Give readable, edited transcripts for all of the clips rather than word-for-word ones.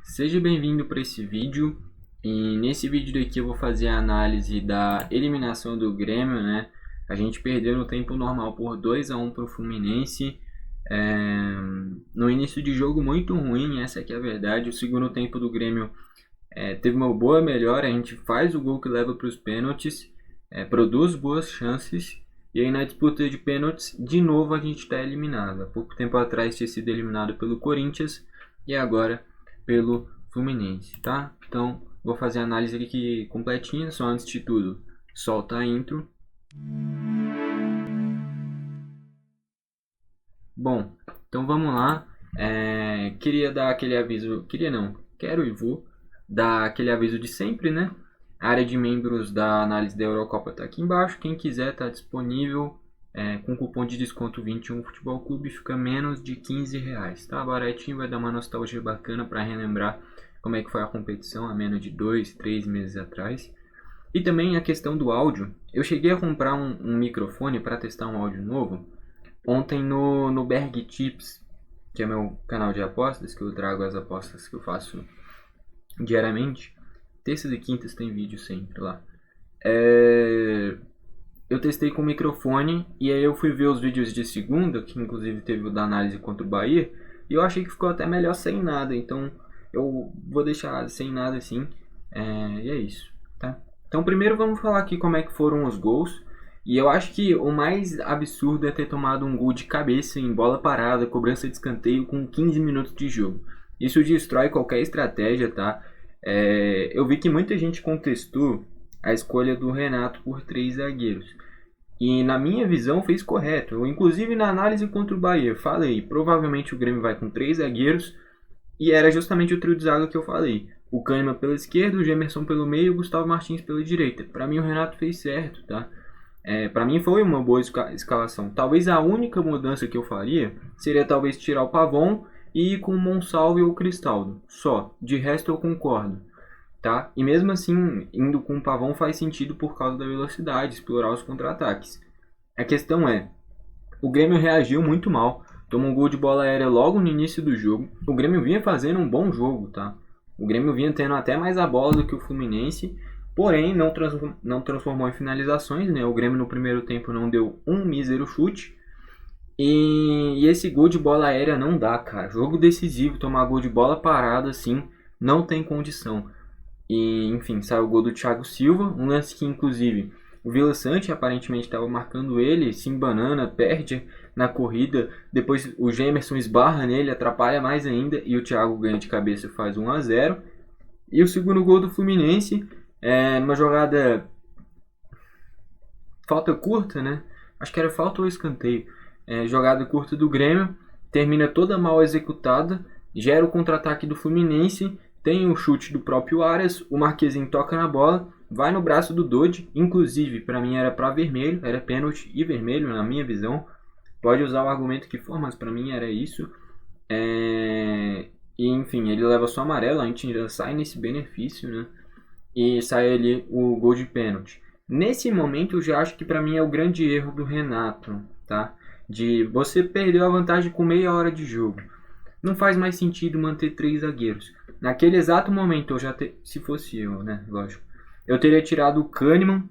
Seja bem-vindo para esse vídeo. E nesse vídeo daqui eu vou fazer a análise da eliminação do Grêmio, né? A gente perdeu no tempo normal por 2-1 para o Fluminense. No início de jogo muito ruim, essa aqui é a verdade. O segundo tempo do Grêmio teve uma boa melhora. A gente faz o gol que leva para os pênaltis, produz boas chances. E aí na disputa de pênaltis, de novo a gente está eliminado. Há pouco tempo atrás tinha sido eliminado pelo Corinthians e agora pelo Fluminense, tá? Então, vou fazer a análise aqui completinha, só antes de tudo, solta a intro. Bom, então vamos lá. Queria dar aquele aviso, quero e vou dar aquele aviso de sempre, né? A área de membros da análise da Eurocopa tá aqui embaixo, quem quiser tá disponível. Com cupom de desconto 21 Futebol Clube fica menos de R$15, tá? Baratinho, vai dar uma nostalgia bacana para relembrar como é que foi a competição há menos de 2, 3 meses atrás. E também a questão do áudio. Eu cheguei a comprar um microfone para testar um áudio novo ontem no Berg Tips, que é meu canal de apostas, que eu trago as apostas que eu faço diariamente. Terças e quintas tem vídeo sempre lá. Eu testei com o microfone e aí eu fui ver os vídeos de segunda, que inclusive teve o da análise contra o Bahia, e eu achei que ficou até melhor sem nada, então eu vou deixar sem nada assim, e é isso, tá? Então primeiro vamos falar aqui como é que foram os gols, e eu acho que o mais absurdo é ter tomado um gol de cabeça em bola parada, cobrança de escanteio com 15 minutos de jogo. Isso destrói qualquer estratégia, tá? Eu vi que muita gente contestou a escolha do Renato por 3 zagueiros. E na minha visão fez correto. Eu, inclusive na análise contra o Bahia, falei, provavelmente o Grêmio vai com 3 zagueiros. E era justamente o trio de zaga que eu falei. O Kahneman pela esquerda, o Gemerson pelo meio e o Gustavo Martins pela direita. Para mim o Renato fez certo, tá? Para mim foi uma boa escalação. Talvez a única mudança que eu faria seria talvez tirar o Pavon e ir com o Monsalve ou o Cristaldo. Só. De resto eu concordo. Tá? E mesmo assim, indo com o Pavão faz sentido por causa da velocidade, explorar os contra-ataques. A questão é, o Grêmio reagiu muito mal, tomou um gol de bola aérea logo no início do jogo. O Grêmio vinha fazendo um bom jogo, tá? O Grêmio vinha tendo até mais a bola do que o Fluminense, porém não transformou em finalizações, né? O Grêmio no primeiro tempo não deu um mísero chute. E esse gol de bola aérea não dá, cara. Jogo decisivo, tomar gol de bola parada assim, não tem condição. E, enfim, saiu o gol do Thiago Silva, um lance que, inclusive, o Vila Sante aparentemente estava marcando ele, se embanana, perde na corrida, depois o Gemerson esbarra nele, atrapalha mais ainda, e o Thiago ganha de cabeça e faz 1-0. E o segundo gol do Fluminense, uma jogada, falta curta, né? Acho que era falta ou escanteio. Jogada curta do Grêmio, termina toda mal executada, gera o contra-ataque do Fluminense. Tem o chute do próprio Arias, o Marquezinho toca na bola, vai no braço do Dodge, inclusive para mim era para vermelho, era pênalti e vermelho na minha visão. Pode usar o argumento que for, mas para mim era isso. E enfim, ele leva só amarelo, a gente já sai nesse benefício, né? E sai ali o gol de pênalti. Nesse momento eu já acho que para mim é o grande erro do Renato, tá? De você perder a vantagem com meia hora de jogo. Não faz mais sentido manter 3 zagueiros. Naquele exato momento, se fosse eu, né? Lógico. Eu teria tirado o Kahneman,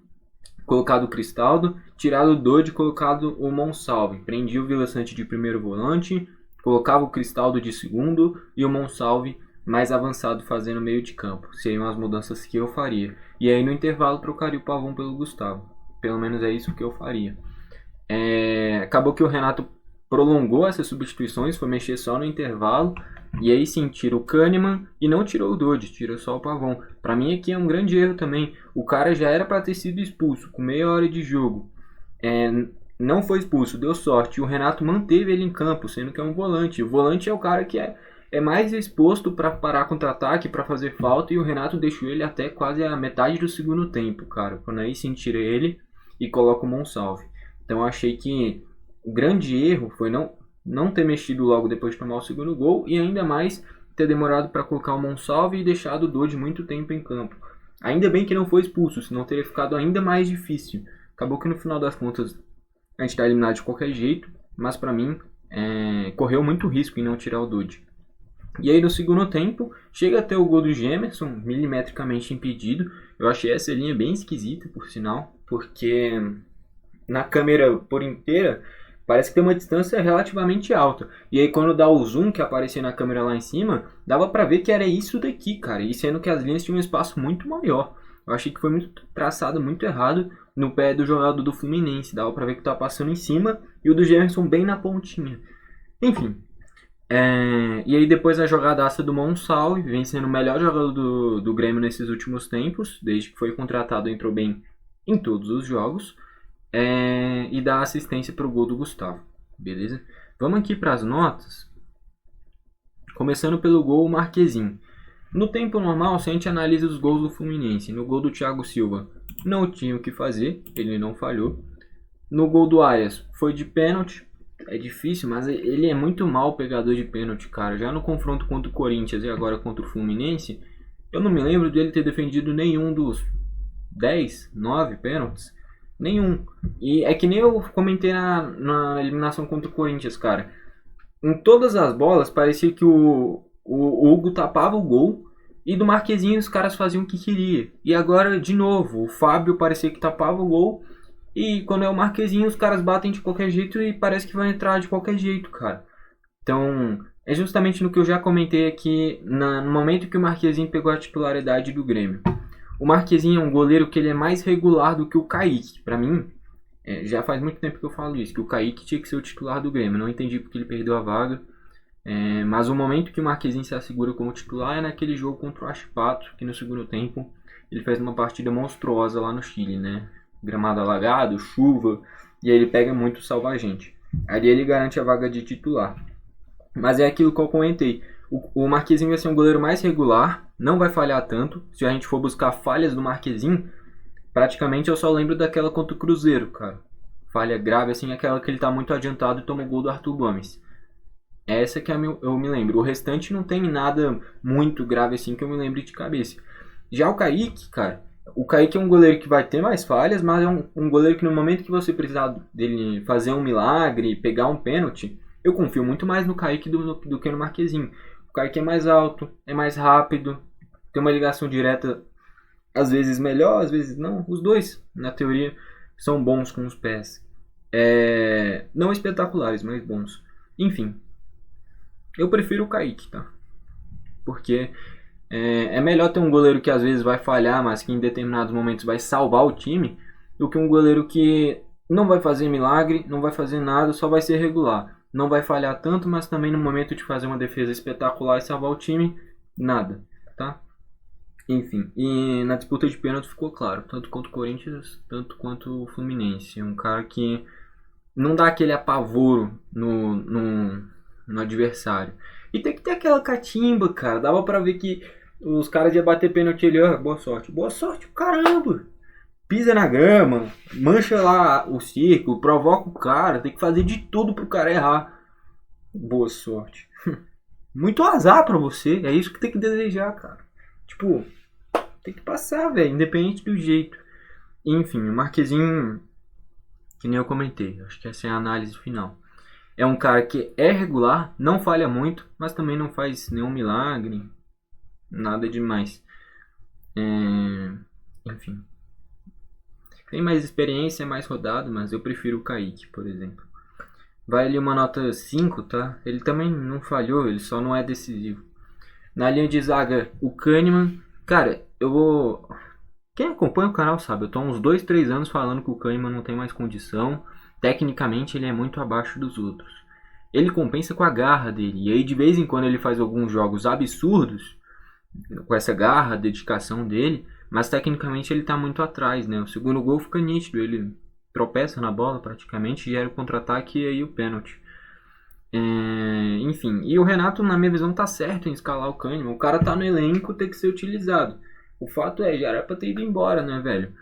colocado o Cristaldo, tirado o Dodge e colocado o Monsalve. Prendia o Vila Sante de primeiro volante, colocava o Cristaldo de segundo e o Monsalve mais avançado fazendo meio de campo. Seriam as mudanças que eu faria. E aí no intervalo trocaria o Pavão pelo Gustavo. Pelo menos é isso que eu faria. Acabou que o Renato prolongou essas substituições, foi mexer só no intervalo. E aí sim, tira o Kahneman e não tirou o Dodge, tirou só o Pavon. Pra mim aqui é um grande erro também. O cara já era pra ter sido expulso com meia hora de jogo. Não foi expulso, deu sorte. E o Renato manteve ele em campo, sendo que é um volante. O volante é o cara que é mais exposto para parar contra-ataque, para fazer falta. E o Renato deixou ele até quase a metade do segundo tempo, cara. Quando aí sim tira ele e coloca o Monsalve. Então eu achei que o grande erro foi não ter mexido logo depois de tomar o segundo gol e ainda mais ter demorado para colocar o Monsalve e deixado o Dodge muito tempo em campo. Ainda bem que não foi expulso, senão teria ficado ainda mais difícil. Acabou que no final das contas a gente está eliminado de qualquer jeito, mas para mim correu muito risco em não tirar o Dodge. E aí no segundo tempo, chega até o gol do Gemerson, milimetricamente impedido. Eu achei essa linha bem esquisita, por sinal, porque na câmera por inteira parece que tem uma distância relativamente alta. E aí quando dá o zoom que aparecia na câmera lá em cima, dava pra ver que era isso daqui, cara. E sendo que as linhas tinham um espaço muito maior. Eu achei que foi muito traçado, muito errado no pé do jogador do Fluminense. Dava pra ver que tava passando em cima e o do Gemerson bem na pontinha. Enfim, e aí depois a jogadaça do Monsalve, vem sendo o melhor jogador do Grêmio nesses últimos tempos, desde que foi contratado, entrou bem em todos os jogos, e dá assistência para o gol do Gustavo, beleza? Vamos aqui para as notas, começando pelo gol Marquezinho. No tempo normal, se a gente analisa os gols do Fluminense, no gol do Thiago Silva não tinha o que fazer, ele não falhou. No gol do Arias foi de pênalti, é difícil, mas ele é muito mal pegador de pênalti, cara. Já no confronto contra o Corinthians e agora contra o Fluminense, eu não me lembro dele ter defendido nenhum dos 10, 9 pênaltis. Nenhum. E é que nem eu comentei na eliminação contra o Corinthians, cara. Em todas as bolas, parecia que o Hugo tapava o gol e do Marquezinho os caras faziam o que queria. E agora, de novo, o Fábio parecia que tapava o gol. E quando é o Marquezinho, os caras batem de qualquer jeito e parece que vai entrar de qualquer jeito, cara. Então, é justamente no que eu já comentei aqui, no momento que o Marquezinho pegou a titularidade do Grêmio. O Marquezinho é um goleiro que ele é mais regular do que o Kaique. Pra mim, já faz muito tempo que eu falo isso, que o Kaique tinha que ser o titular do Grêmio. Não entendi porque ele perdeu a vaga. Mas o momento que o Marquezinho se assegura como titular é naquele jogo contra o Achipato, que no segundo tempo ele fez uma partida monstruosa lá no Chile, né? Gramado alagado, chuva, e aí ele pega muito salva a gente. Ali ele garante a vaga de titular. Mas é aquilo que eu comentei. O Marquezinho vai ser um goleiro mais regular, não vai falhar tanto. Se a gente for buscar falhas do Marquezinho, praticamente eu só lembro daquela contra o Cruzeiro, cara. Falha grave, assim, aquela que ele tá muito adiantado e toma o gol do Arthur Gomes. Essa que eu me lembro. O restante não tem nada muito grave assim que eu me lembre de cabeça. Já o Kaique, cara, o Kaique é um goleiro que vai ter mais falhas, mas é um goleiro que no momento que você precisar dele fazer um milagre, pegar um pênalti, eu confio muito mais no Kaique do que no Marquezinho. O Kaique é mais alto, é mais rápido, tem uma ligação direta, às vezes melhor, às vezes não. Os dois, na teoria, são bons com os pés. Não espetaculares, mas bons. Enfim, eu prefiro o Kaique, tá? Porque é melhor ter um goleiro que às vezes vai falhar, mas que em determinados momentos vai salvar o time, do que um goleiro que não vai fazer milagre, não vai fazer nada, só vai ser regular. Não vai falhar tanto, mas também no momento de fazer uma defesa espetacular e salvar o time, nada, tá? Enfim, e na disputa de pênalti ficou claro, tanto contra o Corinthians, tanto quanto o Fluminense. É um cara que não dá aquele apavoro no adversário. E tem que ter aquela catimba, cara. Dava pra ver que os caras iam bater pênalti ali, boa sorte. Boa sorte, caramba! Pisa na grama, mancha lá o círculo, provoca o cara, tem que fazer de tudo pro cara errar. Boa sorte. Muito azar pra você, é isso que tem que desejar, cara. Tipo, tem que passar, velho, independente do jeito. Enfim, o Marquezinho, que nem eu comentei, acho que essa é a análise final. É um cara que é regular, não falha muito, mas também não faz nenhum milagre, nada demais. Enfim. Tem mais experiência, é mais rodado, mas eu prefiro o Kaique, por exemplo. Vai ali uma nota 5, tá? Ele também não falhou, ele só não é decisivo. Na linha de zaga, o Kahneman. Cara, eu vou... Quem acompanha o canal sabe, eu tô há uns 2, 3 anos falando que o Kahneman não tem mais condição. Tecnicamente ele é muito abaixo dos outros. Ele compensa com a garra dele. E aí de vez em quando ele faz alguns jogos absurdos com essa garra, dedicação dele. Mas tecnicamente ele está muito atrás, né? O segundo gol fica nítido. Ele tropeça na bola praticamente, gera o contra-ataque e aí o pênalti. Enfim, e o Renato, na minha visão, tá certo em escalar o Kahneman. O cara tá no elenco, tem que ser utilizado. O fato já era pra ter ido embora, né, velho?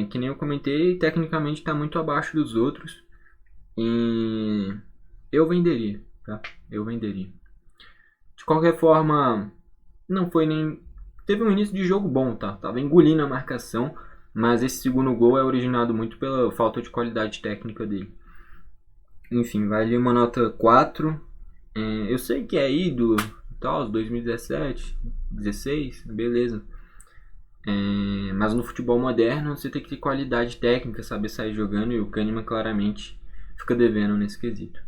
Que nem eu comentei, tecnicamente tá muito abaixo dos outros. E eu venderia, tá? Eu venderia. De qualquer forma, não foi nem... Teve um início de jogo bom, tá? Tava engolindo a marcação, mas esse segundo gol é originado muito pela falta de qualidade técnica dele. Enfim, vai ali uma nota 4. Eu sei que é ídolo, tal, 2017, 16, beleza. Mas no futebol moderno você tem que ter qualidade técnica, saber sair jogando, e o Kahneman claramente fica devendo nesse quesito.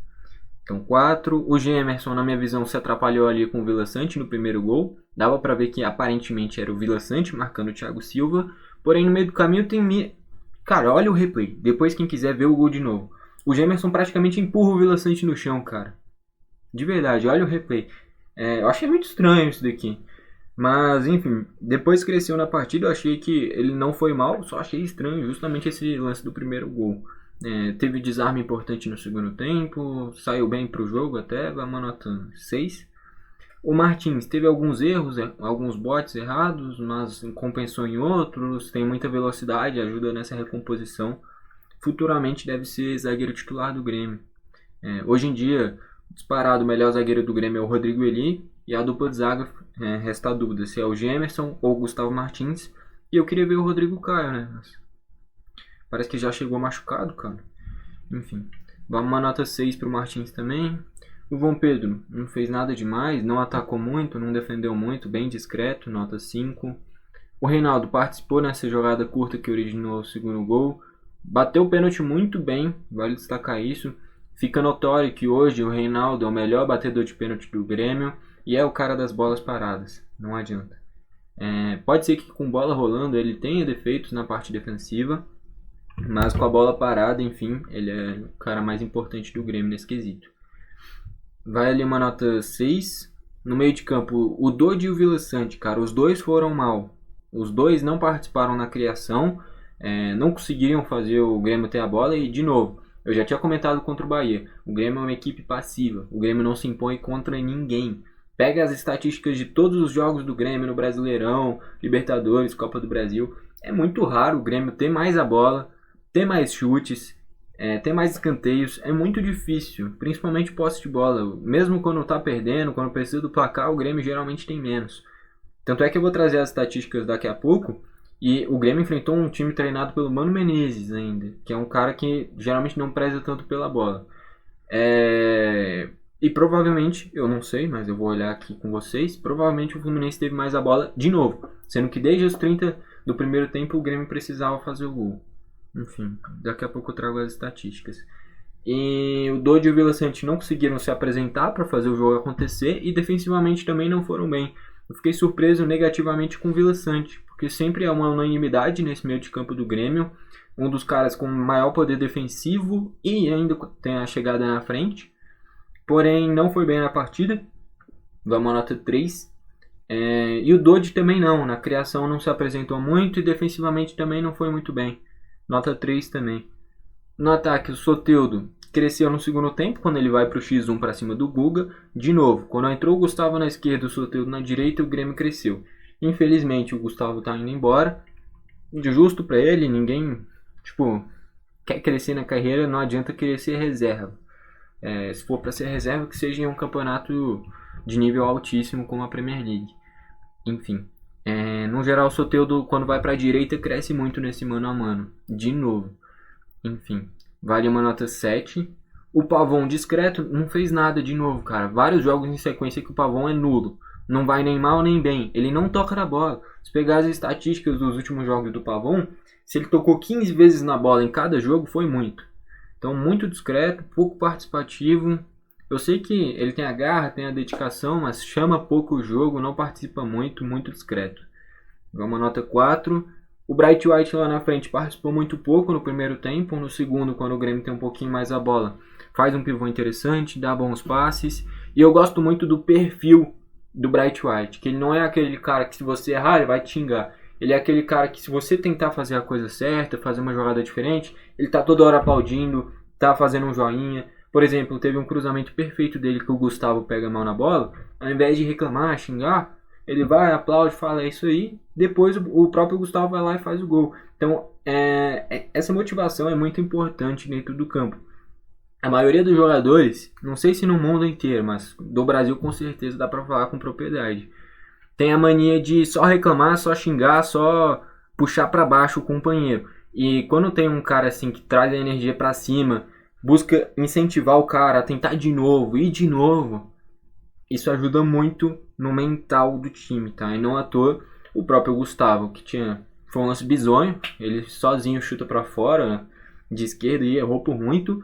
Então 4, o Gemerson, na minha visão, se atrapalhou ali com o Vila Sante no primeiro gol. Dava pra ver que aparentemente era o Vila Sante marcando o Thiago Silva, porém no meio do caminho tem... Cara, olha o replay, depois quem quiser ver o gol de novo. O Gemerson praticamente empurra o Vila Sante no chão, cara. De verdade, olha o replay. Eu achei muito estranho isso daqui. Mas, enfim, depois cresceu na partida, eu achei que ele não foi mal, só achei estranho justamente esse lance do primeiro gol. Teve desarme importante no segundo tempo, saiu bem pro jogo até, vai uma nota 6. O Martins teve alguns erros, alguns botes errados, mas compensou em outros, tem muita velocidade, ajuda nessa recomposição. Futuramente deve ser zagueiro titular do Grêmio. Hoje em dia, disparado o melhor zagueiro do Grêmio é o Rodrigo Eli, e a dupla de zaga, resta a dúvida se é o Gemerson ou o Gustavo Martins. E eu queria ver o Rodrigo Caio, né? Mas parece que já chegou machucado, cara. Enfim, vamos uma nota 6 pro Martins também. O João Pedro não fez nada demais, não atacou muito, não defendeu muito, bem discreto, nota 5. O Reinaldo participou nessa jogada curta que originou o segundo gol. Bateu o pênalti muito bem, vale destacar isso. Fica notório que hoje o Reinaldo é o melhor batedor de pênalti do Grêmio e é o cara das bolas paradas, não adianta. Pode ser que com bola rolando ele tenha defeitos na parte defensiva, mas com a bola parada, enfim, ele é o cara mais importante do Grêmio nesse quesito. Vai ali uma nota 6. No meio de campo, o Dodi e o Vila Sante, cara, os dois foram mal. Os dois não participaram na criação, não conseguiram fazer o Grêmio ter a bola e, de novo, eu já tinha comentado contra o Bahia, o Grêmio é uma equipe passiva, o Grêmio não se impõe contra ninguém. Pega as estatísticas de todos os jogos do Grêmio no Brasileirão, Libertadores, Copa do Brasil. É muito raro o Grêmio ter mais a bola, ter mais chutes, ter mais escanteios. É muito difícil, principalmente posse de bola. Mesmo quando tá perdendo, quando precisa do placar, o Grêmio geralmente tem menos. Tanto é que eu vou trazer as estatísticas daqui a pouco. E o Grêmio enfrentou um time treinado pelo Mano Menezes ainda, que é um cara que geralmente não preza tanto pela bola. E provavelmente, eu não sei, mas eu vou olhar aqui com vocês, provavelmente o Fluminense teve mais a bola de novo, sendo que desde os 30 do primeiro tempo o Grêmio precisava fazer o gol. Enfim, daqui a pouco eu trago as estatísticas. E o Dodi e o Vila Sante não conseguiram se apresentar para fazer o jogo acontecer e defensivamente também não foram bem. Eu fiquei surpreso negativamente com o Vila Sante, porque sempre é uma unanimidade nesse meio de campo do Grêmio, um dos caras com maior poder defensivo e ainda tem a chegada na frente. Porém, não foi bem na partida. Vamos a nota 3. E o Dodi também não. Na criação não se apresentou muito e defensivamente também não foi muito bem. Nota 3 também. No ataque, o Soteldo cresceu no segundo tempo, quando ele vai para o X1 para cima do Guga. De novo, quando entrou o Gustavo na esquerda e o Soteldo na direita, o Grêmio cresceu. Infelizmente, o Gustavo está indo embora. Justo para ele, ninguém quer crescer na carreira, não adianta querer ser reserva. Se for para ser reserva, que seja em um campeonato de nível altíssimo como a Premier League. Enfim, no geral o Soteldo quando vai para a direita cresce muito nesse mano a mano. De novo. Enfim, vale uma nota 7. O Pavon discreto não fez nada de novo, cara. Vários jogos em sequência que o Pavon é nulo. Não vai nem mal nem bem. Ele não toca na bola. Se pegar as estatísticas dos últimos jogos do Pavon, se ele tocou 15 vezes na bola em cada jogo, foi muito. Então, muito discreto, pouco participativo. Eu sei que ele tem a garra, tem a dedicação, mas chama pouco o jogo, não participa muito, muito discreto. Vamos a nota 4. O Bright White lá na frente participou muito pouco no primeiro tempo. No segundo, quando o Grêmio tem um pouquinho mais a bola, faz um pivô interessante, dá bons passes. E eu gosto muito do perfil do Bright White, que ele não é aquele cara que se você errar, ele vai te xingar. Ele é aquele cara que se você tentar fazer a coisa certa, fazer uma jogada diferente, ele tá toda hora aplaudindo, tá fazendo um joinha. Por exemplo, teve um cruzamento perfeito dele que o Gustavo pega mal na bola. Ao invés de reclamar, xingar, ele vai, aplaude, fala, é isso aí. Depois o próprio Gustavo vai lá e faz o gol. Então, essa motivação é muito importante dentro do campo. A maioria dos jogadores, não sei se no mundo inteiro, mas do Brasil com certeza dá pra falar com propriedade, tem a mania de só reclamar, só xingar, só puxar pra baixo o companheiro. E quando tem um cara assim que traz a energia pra cima, busca incentivar o cara a tentar de novo e de novo, isso ajuda muito no mental do time, tá? E não à toa o próprio Gustavo, que foi um lance bizonho, ele sozinho chuta pra fora, né, de esquerda e errou por muito,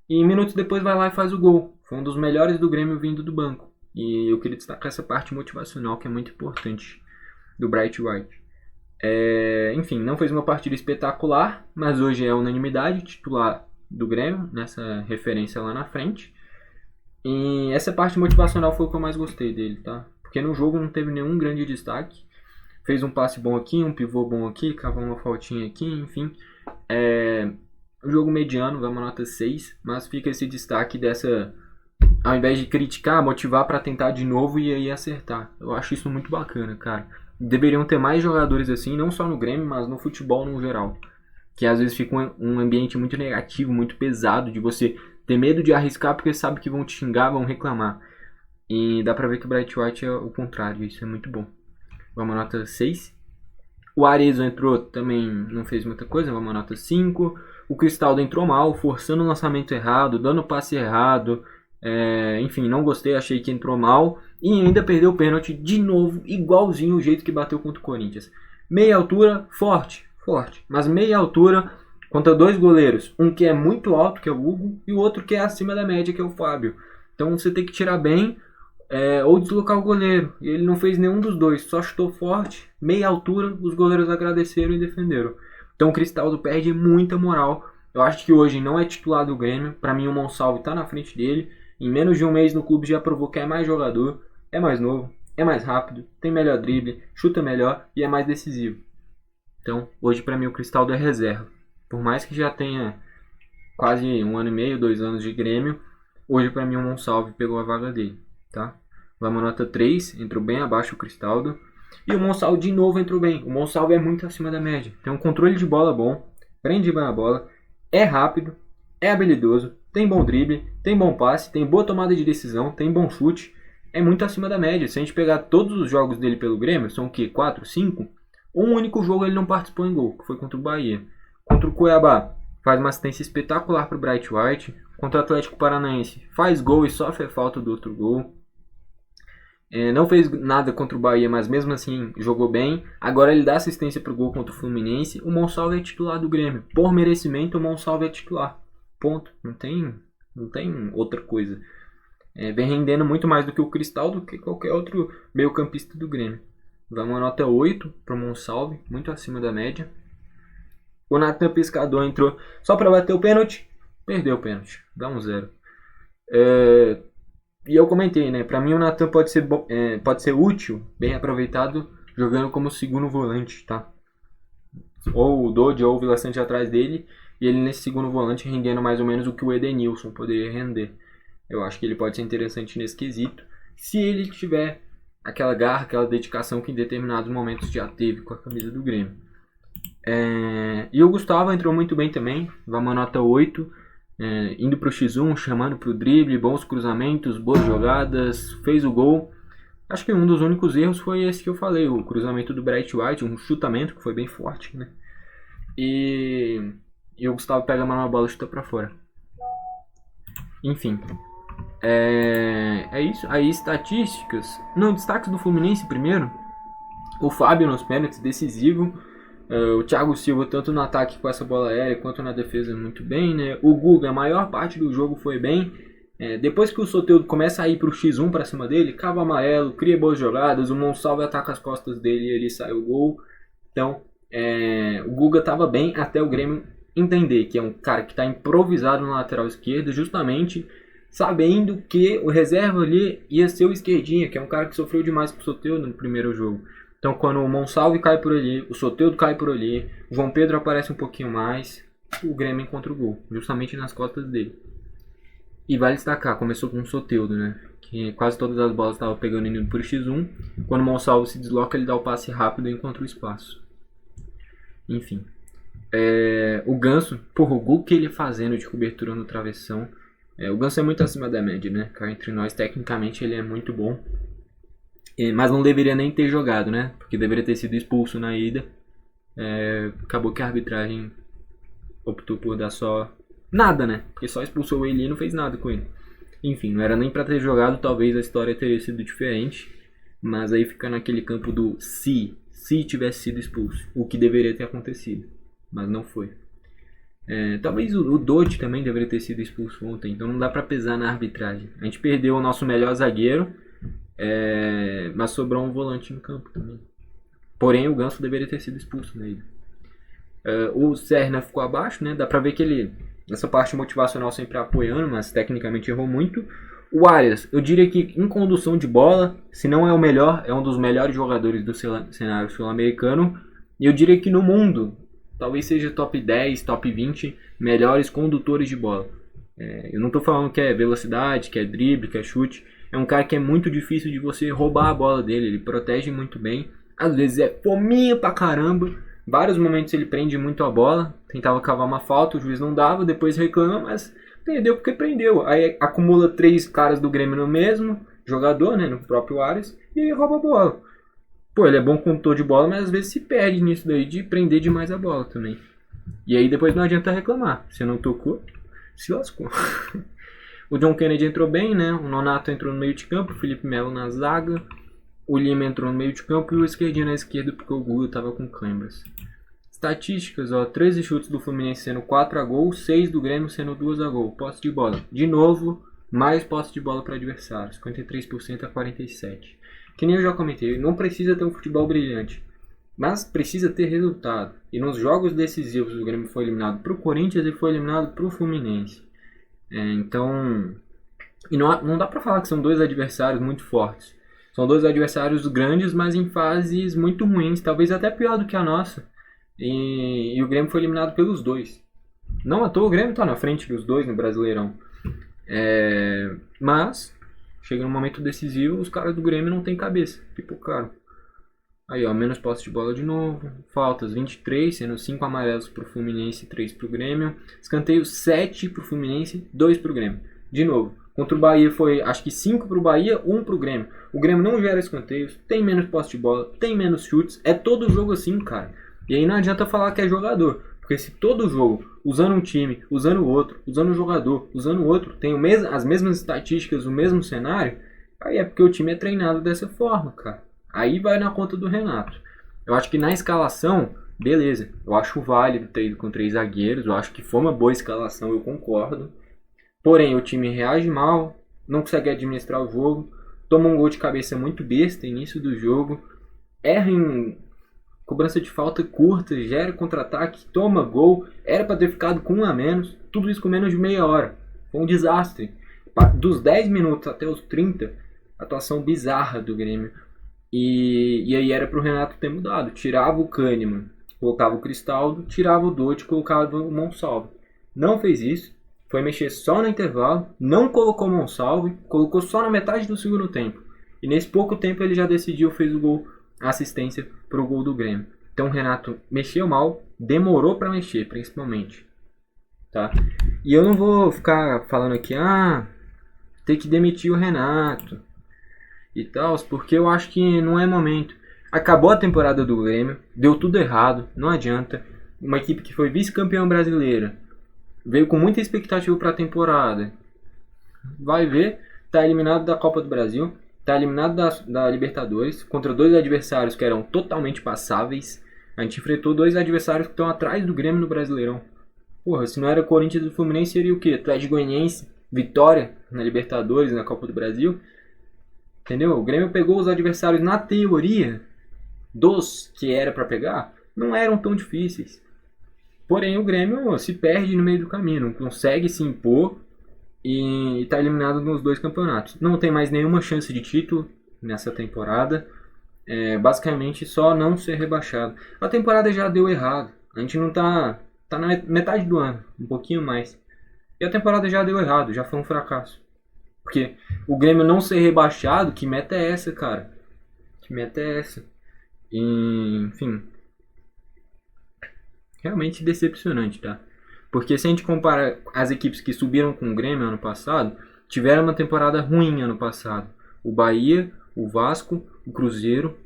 e minutos depois vai lá e faz o gol. Foi um dos melhores do Grêmio vindo do banco. E eu queria destacar essa parte motivacional que é muito importante do Bright White. Enfim, não fez uma partida espetacular, mas hoje é unanimidade, titular do Grêmio, nessa referência lá na frente. E essa parte motivacional foi o que eu mais gostei dele, tá? Porque no jogo não teve nenhum grande destaque. Fez um passe bom aqui, um pivô bom aqui, cavou uma faltinha aqui, enfim. Um jogo mediano, vai uma nota 6, mas fica esse destaque dessa... Ao invés de criticar, motivar para tentar de novo e aí acertar. Eu acho isso muito bacana, cara. Deveriam ter mais jogadores assim, não só no Grêmio, mas no futebol no geral. Que às vezes fica um ambiente muito negativo, muito pesado, de você ter medo de arriscar porque sabe que vão te xingar, vão reclamar. E dá pra ver que o Bright White é o contrário, isso é muito bom. Vamos nota 6. O Arezzo entrou, também não fez muita coisa, vamos nota 5. O Cristaldo entrou mal, forçando o lançamento errado, dando passe errado. Enfim, não gostei, achei que entrou mal. E ainda perdeu o pênalti de novo, igualzinho o jeito que bateu contra o Corinthians. Meia altura, forte. Mas meia altura contra dois goleiros. Um que é muito alto, que é o Hugo, e o outro que é acima da média, que é o Fábio. Então você tem que tirar bem ou deslocar o goleiro. E ele não fez nenhum dos dois, só chutou forte, meia altura, os goleiros agradeceram e defenderam. Então o Cristaldo perde muita moral. Eu acho que hoje não é titular do Grêmio. Para mim o Monsalve está na frente dele. Em menos de um mês no clube já provou que é mais jogador, é mais novo, é mais rápido, tem melhor drible, chuta melhor e é mais decisivo. Então, hoje para mim o Cristaldo é reserva. Por mais que já tenha quase 1 ano e meio, 2 anos de Grêmio, hoje para mim o Monsalve pegou a vaga dele, tá? Vai uma nota 3, entrou bem abaixo o Cristaldo. E o Monsalve de novo entrou bem. O Monsalve é muito acima da média. Tem um controle de bola bom, prende bem a bola, é rápido, é habilidoso, tem bom drible, tem bom passe, tem boa tomada de decisão, tem bom chute. É muito acima da média. Se a gente pegar todos os jogos dele pelo Grêmio, são o quê? 4, 5? Um único jogo ele não participou em gol, que foi contra o Bahia. Contra o Cuiabá, faz uma assistência espetacular para o Bright White. Contra o Atlético Paranaense, faz gol e sofre falta do outro gol. Não fez nada contra o Bahia, mas mesmo assim jogou bem. Agora ele dá assistência para o gol contra o Fluminense. O Monsalve é titular do Grêmio. Por merecimento, o Monsalve é titular. Ponto. Não tem outra coisa. Vem rendendo muito mais do que o Cristaldo, do que qualquer outro meio campista do Grêmio. Vai uma nota 8 para o Monsalve, muito acima da média. O Natan Pescador entrou só para bater o pênalti. Perdeu o pênalti. Dá um 0. E eu comentei, né? Pra mim o Natan pode ser útil, bem aproveitado, jogando como segundo volante, tá? Ou o Dodge ou o Vila Sante atrás dele, e ele nesse segundo volante rendendo mais ou menos o que o Edenilson poderia render. Eu acho que ele pode ser interessante nesse quesito, se ele tiver aquela garra, aquela dedicação que em determinados momentos já teve com a camisa do Grêmio. E o Gustavo entrou muito bem também, vai uma nota 8. Indo pro X1, chamando pro drible, bons cruzamentos, boas jogadas, fez o gol. Acho que um dos únicos erros foi esse que eu falei, o cruzamento do Bright White, um chutamento que foi bem forte, né? E o Gustavo pega mal na bola e chuta pra fora. Enfim, é isso. Aí estatísticas, não, destaques do Fluminense primeiro. O Fábio nos pênaltis, decisivo. O Thiago Silva, tanto no ataque com essa bola aérea quanto na defesa, muito bem, né? O Guga, a maior parte do jogo foi bem. Depois que o Soteldo começa a ir pro X1 pra cima dele, cava amarelo, cria boas jogadas, o Monsalve ataca as costas dele e ele sai o gol. Então, o Guga tava bem até o Grêmio entender que é um cara que está improvisado na lateral esquerda, justamente sabendo que o reserva ali ia ser o esquerdinha, que é um cara que sofreu demais com o Soteldo no primeiro jogo. Então quando o Monsalve cai por ali, o Soteldo cai por ali, o João Pedro aparece um pouquinho mais, o Grêmio encontra o gol, justamente nas costas dele. E vale destacar, começou com o Soteldo, né? Que quase todas as bolas estavam pegando indo por X1. Quando o Monsalve se desloca, ele dá o passe rápido e encontra o espaço. Enfim. O Ganso, porra, o gol que ele fazendo de cobertura no travessão. O Ganso é muito acima da média, né? Cá entre nós, tecnicamente ele é muito bom. Mas não deveria nem ter jogado, né? Porque deveria ter sido expulso na ida. Acabou que a arbitragem optou por dar só nada, né? Porque só expulsou ele e não fez nada com ele. Enfim, não era nem pra ter jogado, talvez a história teria sido diferente. Mas aí fica naquele campo do se tivesse sido expulso, o que deveria ter acontecido, mas não foi. Talvez o Dote também deveria ter sido expulso ontem, então não dá pra pesar na arbitragem. A gente perdeu o nosso melhor zagueiro, mas sobrou um volante no campo também. Porém, o Ganso deveria ter sido expulso nele. O Serna ficou abaixo, né? Dá pra ver que ele, nessa parte motivacional, sempre apoiando, mas tecnicamente errou muito. O Arias, eu diria que em condução de bola, se não é o melhor, é um dos melhores jogadores do cenário sul-americano. E eu diria que no mundo, talvez seja top 10, top 20 melhores condutores de bola. Eu não estou falando que é velocidade, que é drible, que é chute. É um cara que é muito difícil de você roubar a bola dele. Ele protege muito bem. Às vezes é fominha pra caramba. Vários momentos ele prende muito a bola. Tentava cavar uma falta, o juiz não dava. Depois reclama, mas perdeu porque prendeu. Aí acumula 3 caras do Grêmio no mesmo jogador, né, no próprio Arias. E aí rouba a bola. Pô, ele é bom condutor de bola, mas às vezes se perde nisso daí de prender demais a bola também. E aí depois não adianta reclamar. Se não tocou, se lascou. O John Kennedy entrou bem, né? O Nonato entrou no meio de campo, o Felipe Melo na zaga. O Lima entrou no meio de campo e o esquerdinho na esquerda porque o Guga estava com câimbras. Estatísticas, 13 chutes do Fluminense sendo 4 a gol, 6 do Grêmio sendo 2 a gol. Posse de bola. De novo, mais posse de bola para adversários. 53% a 47%. Que nem eu já comentei, não precisa ter um futebol brilhante, mas precisa ter resultado. E nos jogos decisivos o Grêmio foi eliminado para o Corinthians e foi eliminado para o Fluminense. Então, e não dá para falar que são dois adversários muito fortes. São dois adversários grandes, mas em fases muito ruins, talvez até pior do que a nossa. E o Grêmio foi eliminado pelos dois. Não à toa o Grêmio está na frente dos dois no Brasileirão. Mas chega no momento decisivo, os caras do Grêmio não tem cabeça. Pipocaram. Aí, menos posse de bola de novo. Faltas 23, sendo 5 amarelos pro Fluminense e 3 pro Grêmio. Escanteio 7 pro Fluminense, 2 pro Grêmio. De novo, contra o Bahia foi, acho que 5 pro Bahia, 1 pro Grêmio. O Grêmio não gera escanteios, tem menos posse de bola, tem menos chutes. É todo jogo assim, cara. E aí não adianta falar que é jogador. Porque se todo jogo, usando um time, usando o outro, usando um jogador, usando o outro, tem as mesmas estatísticas, o mesmo cenário, aí é porque o time é treinado dessa forma, cara. Aí vai na conta do Renato. Eu acho que na escalação, beleza. Eu acho válido ter ido com 3 zagueiros. Eu acho que foi uma boa escalação, eu concordo. Porém, o time reage mal, não consegue administrar o jogo, toma um gol de cabeça muito besta no início do jogo, erra em cobrança de falta curta, gera contra-ataque, toma gol, era para ter ficado com 1 a menos, tudo isso com menos de meia hora. Foi um desastre. Dos 10 minutos até os 30, atuação bizarra do Grêmio. E aí era pro Renato ter mudado. Tirava o Kahneman, colocava o Cristaldo, tirava o Dote, colocava o Monsalve. Não fez isso, foi mexer só no intervalo, não colocou o Monsalve, colocou só na metade do segundo tempo. E nesse pouco tempo ele já decidiu, fez o gol, a assistência pro gol do Grêmio. Então o Renato mexeu mal, demorou para mexer, principalmente. Tá? E eu não vou ficar falando aqui, tem que demitir o Renato e tal, porque eu acho que não é momento. Acabou a temporada do Grêmio, deu tudo errado, não adianta. Uma equipe que foi vice-campeã brasileira, veio com muita expectativa para a temporada. Vai ver, tá eliminado da Copa do Brasil, tá eliminado da Libertadores, contra 2 adversários que eram totalmente passáveis. A gente enfrentou 2 adversários que estão atrás do Grêmio no Brasileirão. Porra, se não era Corinthians e o Fluminense, seria o quê? Atlético Goianiense, Vitória na Libertadores, na Copa do Brasil. Entendeu? O Grêmio pegou os adversários, na teoria, dos que era para pegar, não eram tão difíceis. Porém, o Grêmio se perde no meio do caminho, não consegue se impor e está eliminado nos 2 campeonatos. Não tem mais nenhuma chance de título nessa temporada. Basicamente, só não ser rebaixado. A temporada já deu errado. A gente não tá na metade do ano, um pouquinho mais. E a temporada já deu errado, já foi um fracasso. Porque o Grêmio não ser rebaixado, que meta é essa, cara? Que meta é essa? Enfim. Realmente decepcionante, tá? Porque se a gente compara as equipes que subiram com o Grêmio ano passado, tiveram uma temporada ruim ano passado. O Bahia, o Vasco, o Cruzeiro.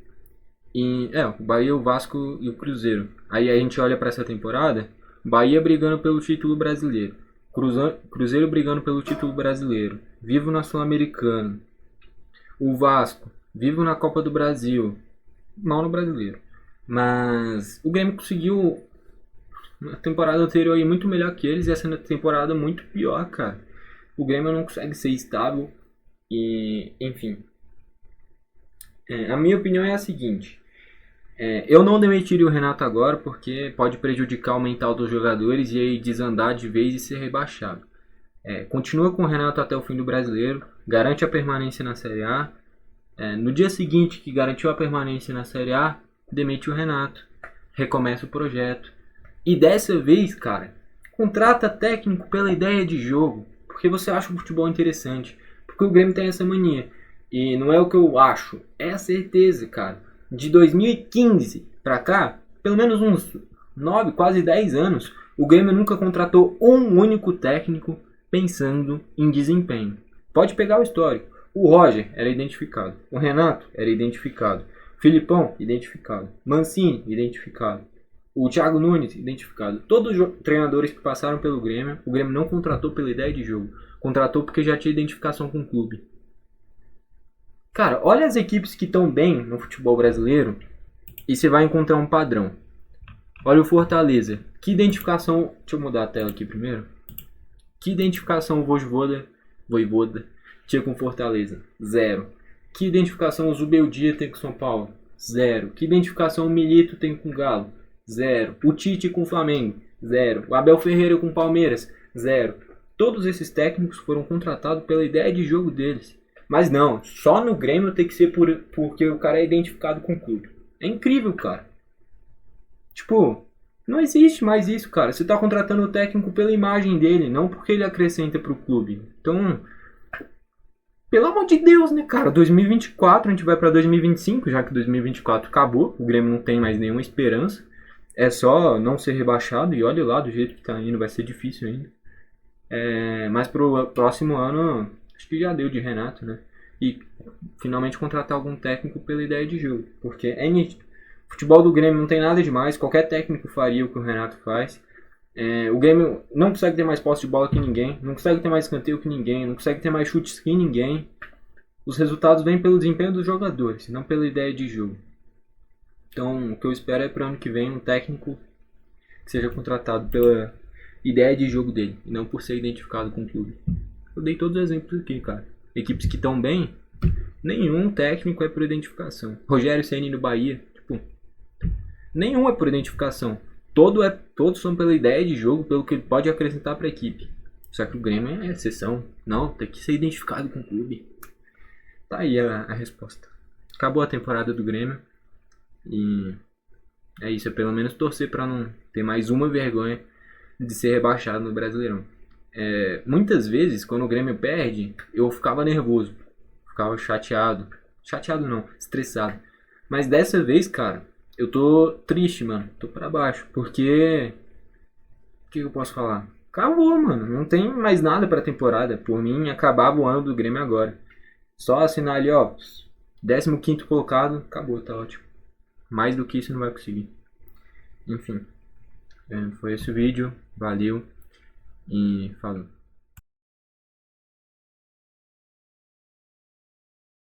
O Bahia, o Vasco e o Cruzeiro. Aí a gente olha para essa temporada, Bahia brigando pelo título brasileiro. Cruzeiro brigando pelo título brasileiro. Vivo na Sul-Americana. O Vasco, vivo na Copa do Brasil. Mal no Brasileiro. Mas o Grêmio conseguiu uma temporada anterior aí muito melhor que eles e essa temporada muito pior, cara. O Grêmio não consegue ser estável e, enfim. A minha opinião é a seguinte. Eu não demitiria o Renato agora porque pode prejudicar o mental dos jogadores e aí desandar de vez e ser rebaixado. Continua com o Renato até o fim do Brasileiro, garante a permanência na Série A. No dia seguinte que garantiu a permanência na Série A, demite o Renato, recomeça o projeto. E dessa vez, cara, contrata técnico pela ideia de jogo, porque você acha o futebol interessante, porque o Grêmio tem essa mania. E não é o que eu acho, é a certeza, cara. De 2015 pra cá, pelo menos uns 9, quase 10 anos, o Grêmio nunca contratou um único técnico pensando em desempenho. Pode pegar o histórico. O Roger era identificado. O Renato era identificado. Filipão, identificado. Mancini, identificado. O Thiago Nunes, identificado. Todos os treinadores que passaram pelo Grêmio, o Grêmio não contratou pela ideia de jogo. Contratou porque já tinha identificação com o clube. Cara, olha as equipes que estão bem no futebol brasileiro e você vai encontrar um padrão. Olha o Fortaleza. Que identificação... Deixa eu mudar a tela aqui primeiro. Que identificação o Vojvoda tinha com Fortaleza? 0. Que identificação o Zubeldia tem com São Paulo? 0. Que identificação o Milito tem com o Galo? 0. O Tite com o Flamengo? 0. O Abel Ferreira com o Palmeiras? 0. Todos esses técnicos foram contratados pela ideia de jogo deles. Mas não, só no Grêmio tem que ser porque o cara é identificado com o clube. É incrível, cara. Tipo, não existe mais isso, cara. Você tá contratando o técnico pela imagem dele, não porque ele acrescenta pro clube. Então, pelo amor de Deus, né, cara? 2024, a gente vai pra 2025, já que 2024 acabou. O Grêmio não tem mais nenhuma esperança. É só não ser rebaixado. E olha lá, do jeito que tá indo, vai ser difícil ainda. Mas pro próximo ano, acho que já deu de Renato, né? E finalmente contratar algum técnico pela ideia de jogo. Porque é nítido. O futebol do Grêmio não tem nada demais. Qualquer técnico faria o que o Renato faz. O Grêmio não consegue ter mais posse de bola que ninguém. Não consegue ter mais escanteio que ninguém. Não consegue ter mais chutes que ninguém. Os resultados vêm pelo desempenho dos jogadores, não pela ideia de jogo. Então, o que eu espero é para o ano que vem um técnico que seja contratado pela ideia de jogo dele, e não por ser identificado com o clube. Eu dei todos os exemplos aqui, cara. Equipes que estão bem, nenhum técnico é por identificação. Rogério Ceni no Bahia, tipo, nenhum é por identificação. Todos são pela ideia de jogo, pelo que ele pode acrescentar para a equipe. Só que o Grêmio é exceção. Não, tem que ser identificado com o clube. Tá aí a resposta. Acabou a temporada do Grêmio. E é isso, é pelo menos torcer para não ter mais uma vergonha de ser rebaixado no Brasileirão. Muitas vezes, quando o Grêmio perde, eu ficava nervoso. Ficava chateado. Chateado não, estressado. Mas dessa vez, cara, eu tô triste, mano. Tô pra baixo. Porque... O que eu posso falar? Acabou, mano. Não tem mais nada pra temporada. Por mim, acabava o ano do Grêmio agora. Só assinar ali, ó. 15º colocado. Acabou, tá ótimo. Mais do que isso não vai conseguir. Enfim. Foi esse o vídeo. Valeu. E falou.